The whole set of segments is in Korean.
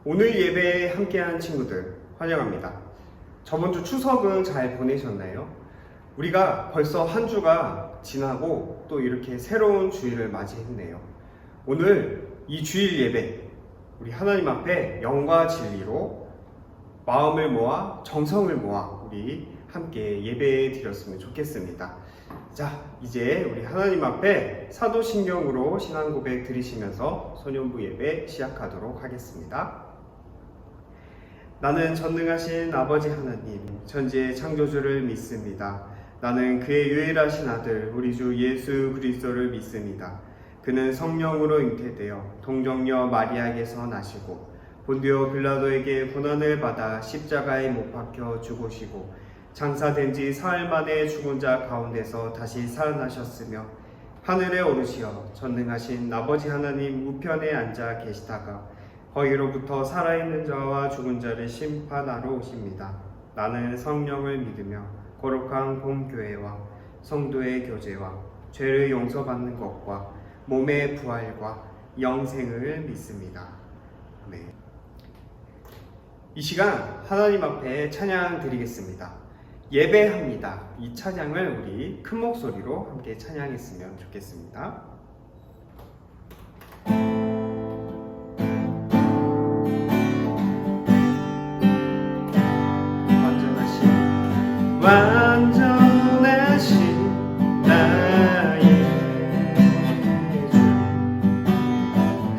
오늘 예배에 함께한 친구들 환영합니다. 저번 주 추석은 잘 보내셨나요? 우리가 벌써 한 주가 지나고 또 이렇게 새로운 주일을 맞이했네요. 오늘 이 주일 예배, 우리 하나님 앞에 영과 진리로 마음을 모아 정성을 모아 우리 함께 예배 드렸으면 좋겠습니다. 자, 이제 우리 하나님 앞에 사도신경으로 신앙 고백 드리시면서 소년부 예배 시작하도록 하겠습니다. 나는 전능하신 아버지 하나님, 천지의 창조주를 믿습니다. 나는 그의 유일하신 아들, 우리 주 예수 그리스도를 믿습니다. 그는 성령으로 잉태되어 동정녀 마리아에게서 나시고 본디오 빌라도에게 고난을 받아 십자가에 못 박혀 죽으시고 장사된 지 사흘 만에 죽은 자 가운데서 다시 살아나셨으며 하늘에 오르시어 전능하신 아버지 하나님 우편에 앉아 계시다가 거기로부터 살아있는 자와 죽은 자를 심판하러 오십니다. 나는 성령을 믿으며 거룩한 공교회와 성도의 교제와 죄를 용서받는 것과 몸의 부활과 영생을 믿습니다. 아멘. 이 시간 하나님 앞에 찬양 드리겠습니다. 예배합니다. 이 찬양을 우리 큰 목소리로 함께 찬양했으면 좋겠습니다. 완전하신 나의 주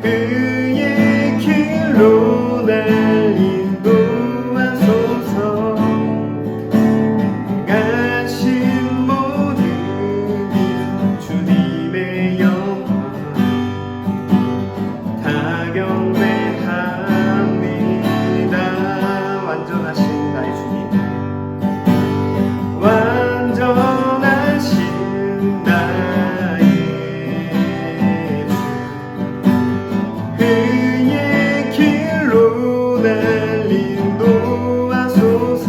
그의 길로 날 인도하소서 가신 모든 일 주님의 영광 다 경배합니다. 완전하신 나의 주님 완전하신 나의 주 그의 길로 날 인도하소서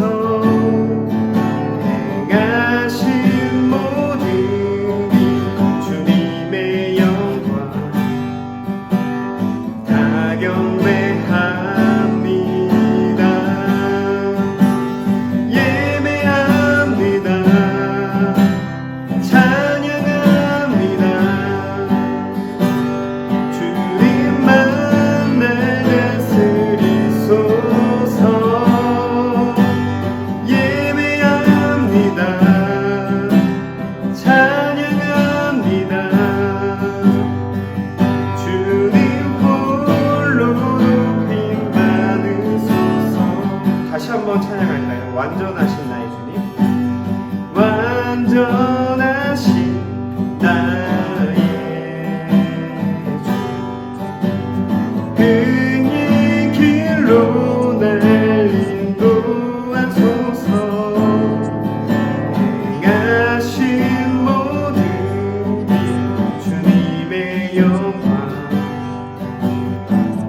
행하신 모든 일 주님의 영광 다 경배합니다. 예배합니다. 찬양합니다. 주님만 날 다스리소서. 예배합니다. 찬양합니다. 주님 홀로 높임 받으소서. 다시 한번 찬양할까요? 완전하신 나의 주님, 완전하신 나의 주 그의 길로 날 인도하소서 행하신 모든 일 주님의 영광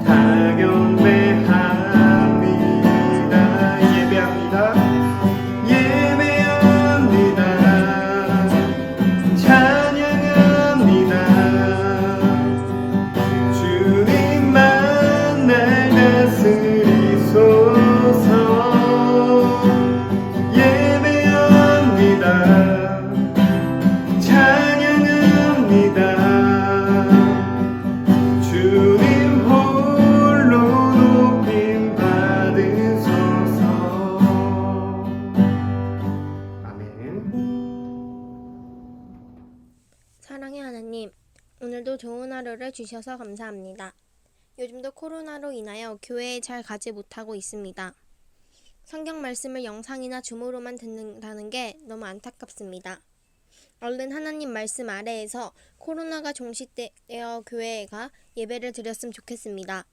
다 경배합니다. 예배합니다. 예배합니다. 찬양합니다. 주님만 날 다스리소서. 예배합니다. 찬양합니다. 주님 홀로 높임 받으소서. 아멘. 사랑의 하나님, 오늘도 좋은 하루를 주셔서 감사합니다. 요즘도 코로나로 인하여 교회에 잘 가지 못하고 있습니다. 성경 말씀을 영상이나 줌으로만 듣는다는 게 너무 안타깝습니다. 얼른 하나님 말씀 아래에서 코로나가 종식되어 교회가 예배를 드렸으면 좋겠습니다.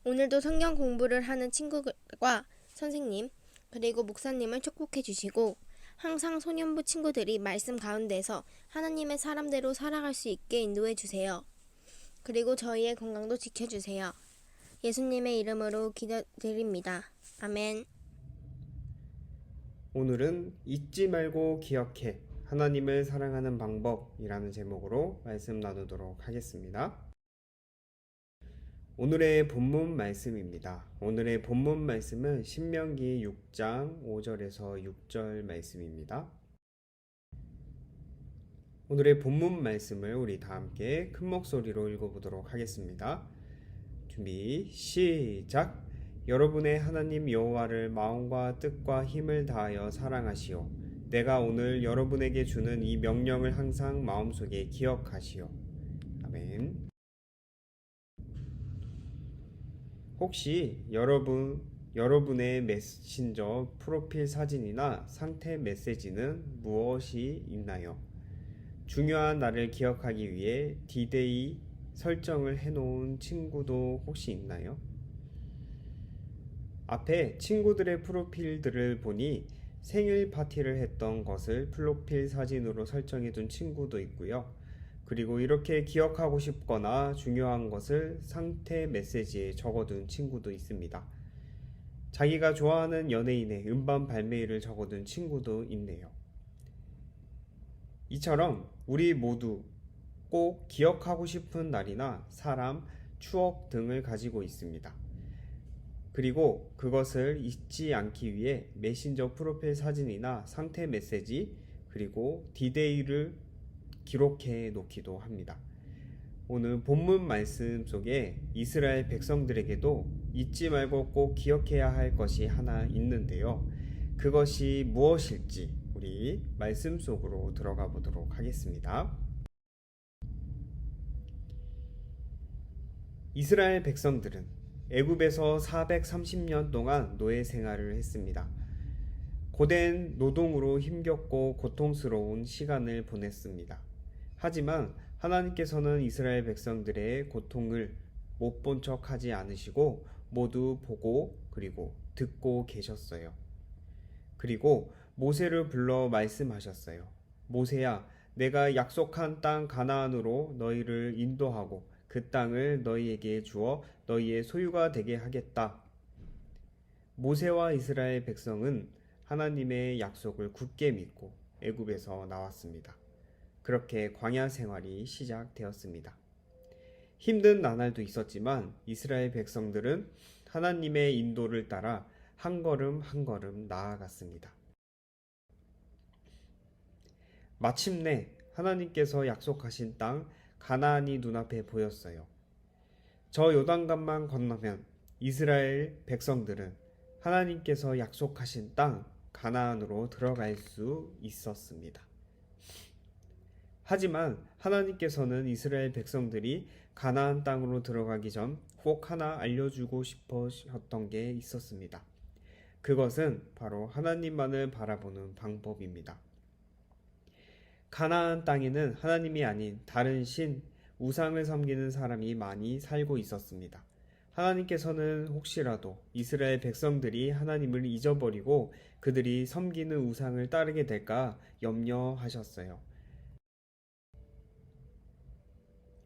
오늘도 성경 공부를 하는 친구들과 선생님, 그리고 목사님을 축복해 주시고 항상 소년부 친구들이 말씀 가운데서 하나님의 사람대로 살아갈 수 있게 인도해 주세요. 그리고 저희의 건강도 지켜주세요. 예수님의 이름으로 기도드립니다. 아멘. 오늘은 잊지 말고 기억해 하나님을 사랑하는 방법이라는 제목으로 말씀 나누도록 하겠습니다. 오늘의 본문 말씀입니다. 오늘의 본문 말씀은 신명기 6장 5절에서 6절 말씀입니다. 오늘의 본문 말씀을 우리 다 함께 큰 목소리로 읽어보도록 하겠습니다. 준비 시작. 여러분의 하나님 여호와를 마음과 뜻과 힘을 다하여 사랑하시오. 내가 오늘 여러분에게 주는 이 명령을 항상 마음속에 기억하시오. 아멘. 혹시 여러분의 메신저 프로필 사진이나 상태 메시지는 무엇이 있나요? 중요한 날을 기억하기 위해 D-Day 설정을 해놓은 친구도 혹시 있나요? 앞에 친구들의 프로필들을 보니 생일 파티를 했던 것을 프로필 사진으로 설정해둔 친구도 있고요. 그리고 이렇게 기억하고 싶거나 중요한 것을 상태 메시지에 적어둔 친구도 있습니다. 자기가 좋아하는 연예인의 음반 발매일을 적어둔 친구도 있네요. 이처럼 우리 모두 꼭 기억하고 싶은 날이나 사람, 추억 등을 가지고 있습니다. 그리고 그것을 잊지 않기 위해 메신저 프로필 사진이나 상태 메시지, 그리고 D-Day를 기록해 놓기도 합니다. 오늘 본문 말씀 속에 이스라엘 백성들에게도 잊지 말고 꼭 기억해야 할 것이 하나 있는데요. 그것이 무엇일지 우리 말씀 속으로 들어가 보도록 하겠습니다. 이스라엘 백성들은 애굽에서 430년 동안 노예 생활을 했습니다. 고된 노동으로 힘겹고 고통스러운 시간을 보냈습니다. 하지만 하나님께서는 이스라엘 백성들의 고통을 못 본 척 하지 않으시고 모두 보고 그리고 듣고 계셨어요. 그리고 모세를 불러 말씀하셨어요. 모세야, 내가 약속한 땅 가나안으로 너희를 인도하고 그 땅을 너희에게 주어 너희의 소유가 되게 하겠다. 모세와 이스라엘 백성은 하나님의 약속을 굳게 믿고 애굽에서 나왔습니다. 그렇게 광야 생활이 시작되었습니다. 힘든 나날도 있었지만 이스라엘 백성들은 하나님의 인도를 따라 한 걸음 한 걸음 나아갔습니다. 마침내 하나님께서 약속하신 땅 가나안이 눈앞에 보였어요. 저 요단강만 건너면 이스라엘 백성들은 하나님께서 약속하신 땅 가나안으로 들어갈 수 있었습니다. 하지만 하나님께서는 이스라엘 백성들이 가나안 땅으로 들어가기 전 꼭 하나 알려주고 싶으셨던 게 있었습니다. 그것은 바로 하나님만을 바라보는 방법입니다. 가나안 땅에는 하나님이 아닌 다른 신, 우상을 섬기는 사람이 많이 살고 있었습니다. 하나님께서는 혹시라도 이스라엘 백성들이 하나님을 잊어버리고 그들이 섬기는 우상을 따르게 될까 염려하셨어요.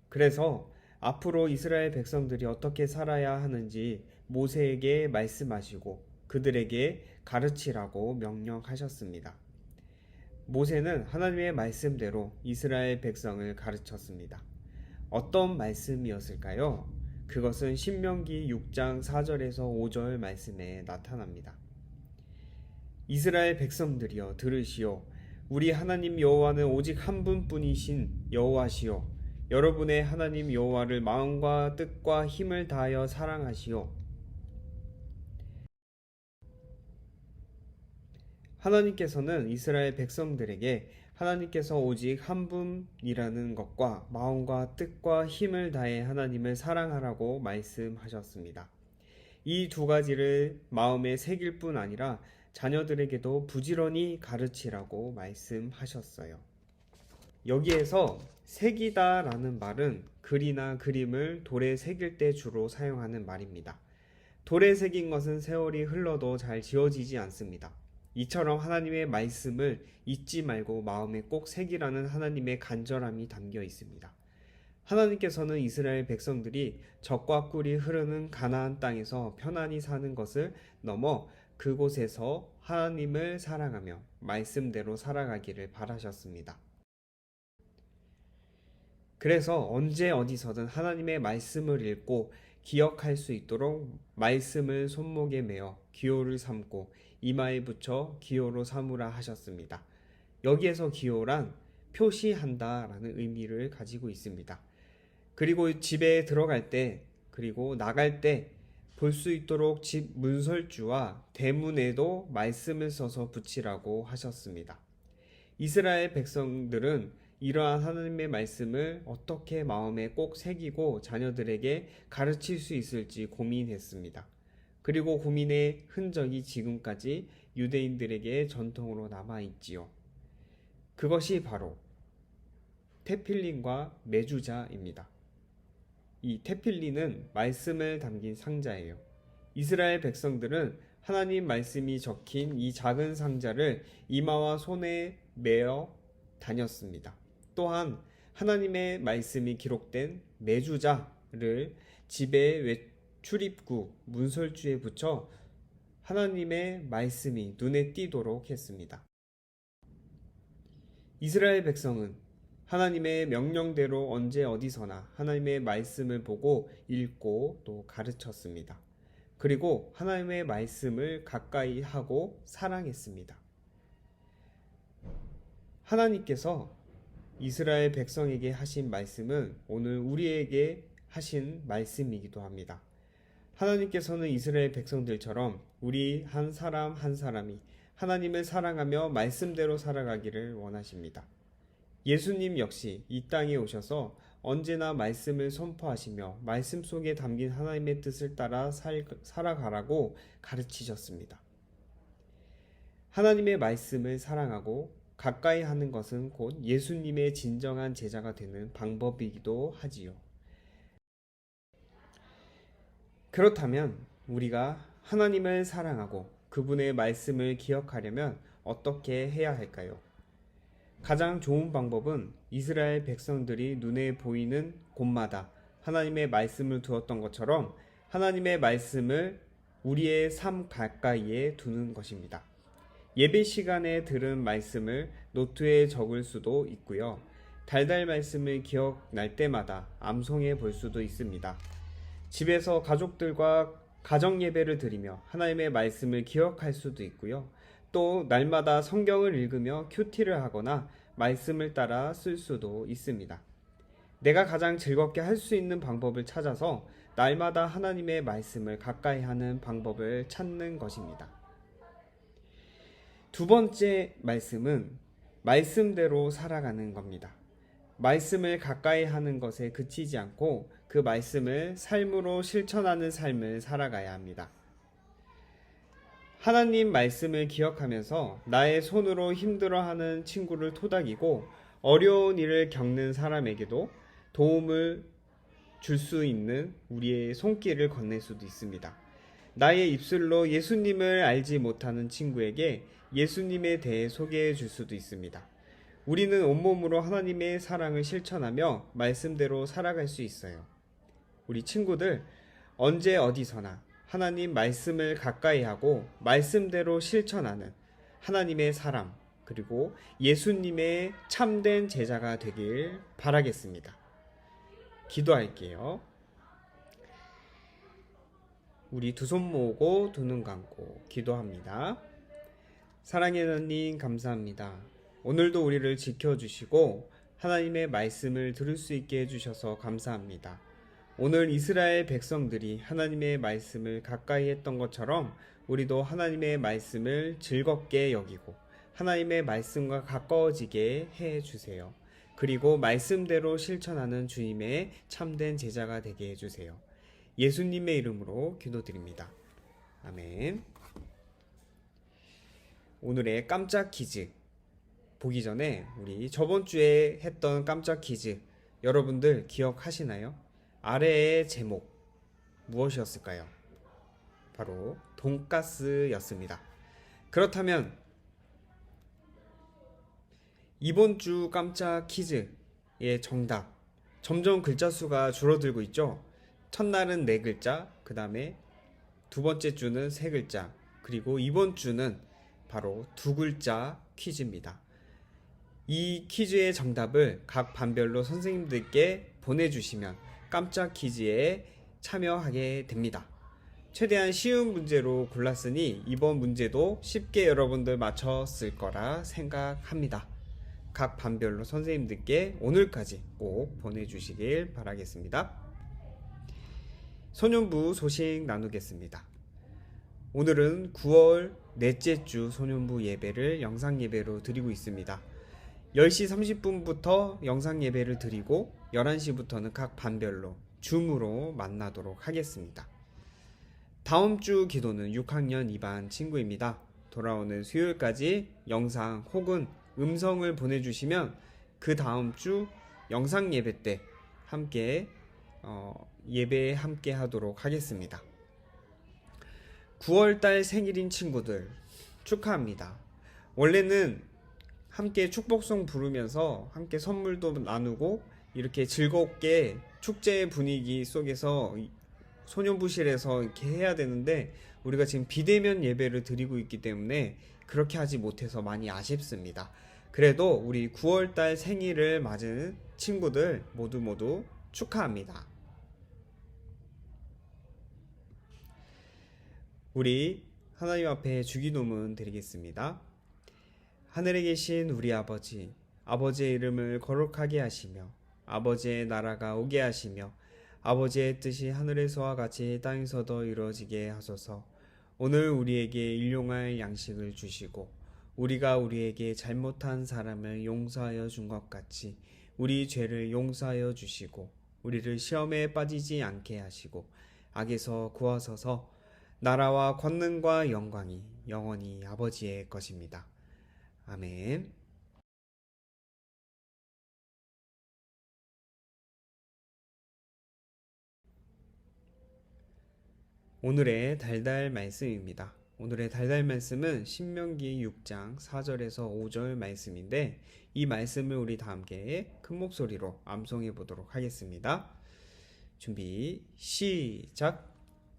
그래서 앞으로 이스라엘 백성들이 어떻게 살아야 하는지 모세에게 말씀하시고 그들에게 가르치라고 명령하셨습니다. 모세는 하나님의 말씀대로 이스라엘 백성을 가르쳤습니다. 어떤 말씀이었을까요? 그것은 신명기 6장 4절에서 5절 말씀에 나타납니다. 이스라엘 백성들이여 들으시오. 우리 하나님 여호와는 오직 한 분뿐이신 여호와시오. 여러분의 하나님 여호와를 마음과 뜻과 힘을 다하여 사랑하시오. 하나님께서는 이스라엘 백성들에게 하나님께서 오직 한 분이라는 것과 마음과 뜻과 힘을 다해 하나님을 사랑하라고 말씀하셨습니다. 이 두 가지를 마음에 새길 뿐 아니라 자녀들에게도 부지런히 가르치라고 말씀하셨어요. 여기에서 새기다라는 말은 글이나 그림을 돌에 새길 때 주로 사용하는 말입니다. 돌에 새긴 것은 세월이 흘러도 잘 지워지지 않습니다. 이처럼 하나님의 말씀을 잊지 말고 마음에 꼭 새기라는 하나님의 간절함이 담겨 있습니다. 하나님께서는 이스라엘 백성들이 적과 꿀이 흐르는 가나안 땅에서 편안히 사는 것을 넘어 그곳에서 하나님을 사랑하며 말씀대로 살아가기를 바라셨습니다. 그래서 언제 어디서든 하나님의 말씀을 읽고 기억할 수 있도록 말씀을 손목에 메어 기호를 삼고 이마에 붙여 기호로 삼으라 하셨습니다. 여기에서 기호란 표시한다 라는 의미를 가지고 있습니다. 그리고 집에 들어갈 때 그리고 나갈 때 볼 수 있도록 집 문설주와 대문에도 말씀을 써서 붙이라고 하셨습니다. 이스라엘 백성들은 이러한 하나님의 말씀을 어떻게 마음에 꼭 새기고 자녀들에게 가르칠 수 있을지 고민했습니다. 그리고 고민의 흔적이 지금까지 유대인들에게 전통으로 남아있지요. 그것이 바로 테필린과 메주자입니다. 이 테필린은 말씀을 담긴 상자예요. 이스라엘 백성들은 하나님 말씀이 적힌 이 작은 상자를 이마와 손에 메어 다녔습니다. 또한 하나님의 말씀이 기록된 메주자를 집의 외출입구 문설주에 붙여 하나님의 말씀이 눈에 띄도록 했습니다. 이스라엘 백성은 하나님의 명령대로 언제 어디서나 하나님의 말씀을 보고 읽고 또 가르쳤습니다. 그리고 하나님의 말씀을 가까이 하고 사랑했습니다. 하나님께서 이스라엘 백성에게 하신 말씀은 오늘 우리에게 하신 말씀이기도 합니다. 하나님께서는 이스라엘 백성들처럼 우리 한 사람 한 사람이 하나님을 사랑하며 말씀대로 살아가기를 원하십니다. 예수님 역시 이 땅에 오셔서 언제나 말씀을 선포하시며 말씀 속에 담긴 하나님의 뜻을 따라 살아가라고 가르치셨습니다. 하나님의 말씀을 사랑하고 가까이 하는 것은 곧 예수님의 진정한 제자가 되는 방법이기도 하지요. 그렇다면 우리가 하나님을 사랑하고 그분의 말씀을 기억하려면 어떻게 해야 할까요? 가장 좋은 방법은 이스라엘 백성들이 눈에 보이는 곳마다 하나님의 말씀을 두었던 것처럼 하나님의 말씀을 우리의 삶 가까이에 두는 것입니다. 예배 시간에 들은 말씀을 노트에 적을 수도 있고요. 달달 말씀을 기억날 때마다 암송해 볼 수도 있습니다. 집에서 가족들과 가정 예배를 드리며 하나님의 말씀을 기억할 수도 있고요. 또 날마다 성경을 읽으며 큐티를 하거나 말씀을 따라 쓸 수도 있습니다. 내가 가장 즐겁게 할 수 있는 방법을 찾아서 날마다 하나님의 말씀을 가까이 하는 방법을 찾는 것입니다. 두 번째 말씀은 말씀대로 살아가는 겁니다. 말씀을 가까이 하는 것에 그치지 않고 그 말씀을 삶으로 실천하는 삶을 살아가야 합니다. 하나님 말씀을 기억하면서 나의 손으로 힘들어하는 친구를 토닥이고 어려운 일을 겪는 사람에게도 도움을 줄 수 있는 우리의 손길을 건넬 수도 있습니다. 나의 입술로 예수님을 알지 못하는 친구에게 예수님에 대해 소개해 줄 수도 있습니다. 우리는 온몸으로 하나님의 사랑을 실천하며 말씀대로 살아갈 수 있어요. 우리 친구들, 언제 어디서나 하나님 말씀을 가까이 하고 말씀대로 실천하는 하나님의 사람, 그리고 예수님의 참된 제자가 되길 바라겠습니다. 기도할게요. 우리 두 손 모으고 두 눈 감고 기도합니다. 사랑의 하나님 감사합니다. 오늘도 우리를 지켜주시고 하나님의 말씀을 들을 수 있게 해주셔서 감사합니다. 오늘 이스라엘 백성들이 하나님의 말씀을 가까이 했던 것처럼 우리도 하나님의 말씀을 즐겁게 여기고 하나님의 말씀과 가까워지게 해주세요. 그리고 말씀대로 실천하는 주님의 참된 제자가 되게 해주세요. 예수님의 이름으로 기도드립니다. 아멘. 오늘의 깜짝 퀴즈 보기 전에 우리 저번 주에 했던 깜짝 퀴즈 여러분들 기억하시나요? 아래의 제목 무엇이었을까요? 바로 돈가스였습니다. 그렇다면 이번 주 깜짝 퀴즈의 정답, 점점 글자 수가 줄어들고 있죠? 첫날은 4글자, 그 다음에 두 번째 주는 3글자, 그리고 이번 주는 바로 2글자 퀴즈입니다. 이 퀴즈의 정답을 각 반별로 선생님들께 보내주시면 깜짝 퀴즈에 참여하게 됩니다. 최대한 쉬운 문제로 골랐으니 이번 문제도 쉽게 여러분들 맞췄을 거라 생각합니다. 각 반별로 선생님들께 오늘까지 꼭 보내주시길 바라겠습니다. 소년부 소식 나누겠습니다. 오늘은 9월 넷째 주 소년부 예배를 영상 예배로 드리고 있습니다. 10시 30분부터 영상 예배를 드리고 11시부터는 각 반별로 줌으로 만나도록 하겠습니다. 다음 주 기도는 6학년 2반 친구입니다. 돌아오는 수요일까지 영상 혹은 음성을 보내주시면 그 다음 주 영상 예배 때 함께 예배에 함께 하도록 하겠습니다. 9월달 생일인 친구들 축하합니다. 원래는 함께 축복송 부르면서 함께 선물도 나누고 이렇게 즐겁게 축제 분위기 속에서 소년부실에서 이렇게 해야 되는데 우리가 지금 비대면 예배를 드리고 있기 때문에 그렇게 하지 못해서 많이 아쉽습니다. 그래도 우리 9월달 생일을 맞은 친구들 모두 축하합니다. 우리 하나님 앞에 주기도문 드리겠습니다. 하늘에 계신 우리 아버지, 아버지의 이름을 거룩하게 하시며 아버지의 나라가 오게 하시며 아버지의 뜻이 하늘에서와 같이 땅에서도 이루어지게 하소서. 오늘 우리에게 일용할 양식을 주시고 우리가 우리에게 잘못한 사람을 용서하여 준 것 같이 우리 죄를 용서하여 주시고 우리를 시험에 빠지지 않게 하시고 악에서 구하소서. 나라와 권능과 영광이 영원히 아버지의 것입니다. 아멘. 오늘의 달달 말씀입니다. 오늘의 달달 말씀은 신명기 6장 4절에서 5절 말씀인데 이 말씀을 우리 다 함께 큰 목소리로 암송해 보도록 하겠습니다. 준비 시작.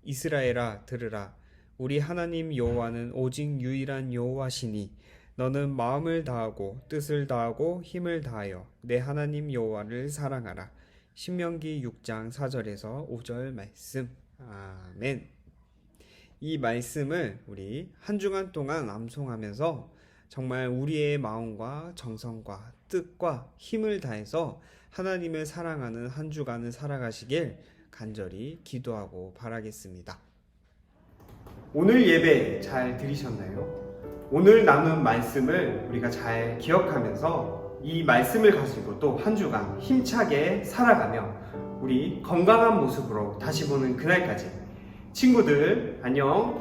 이스라엘아 들으라. 우리 하나님 여호와는 오직 유일한 여호와시니 너는 마음을 다하고 뜻을 다하고 힘을 다하여 내 하나님 여호와를 사랑하라. 신명기 6장 4절에서 5절 말씀. 아멘. 이 말씀을 우리 한 주간 동안 암송하면서 정말 우리의 마음과 정성과 뜻과 힘을 다해서 하나님을 사랑하는 한 주간을 살아가시길 간절히 기도하고 바라겠습니다. 오늘 예배 잘 들으셨나요? 오늘 나눈 말씀을 우리가 잘 기억하면서 이 말씀을 가지고 또 한 주간 힘차게 살아가며 우리 건강한 모습으로 다시 보는 그날까지 친구들 안녕.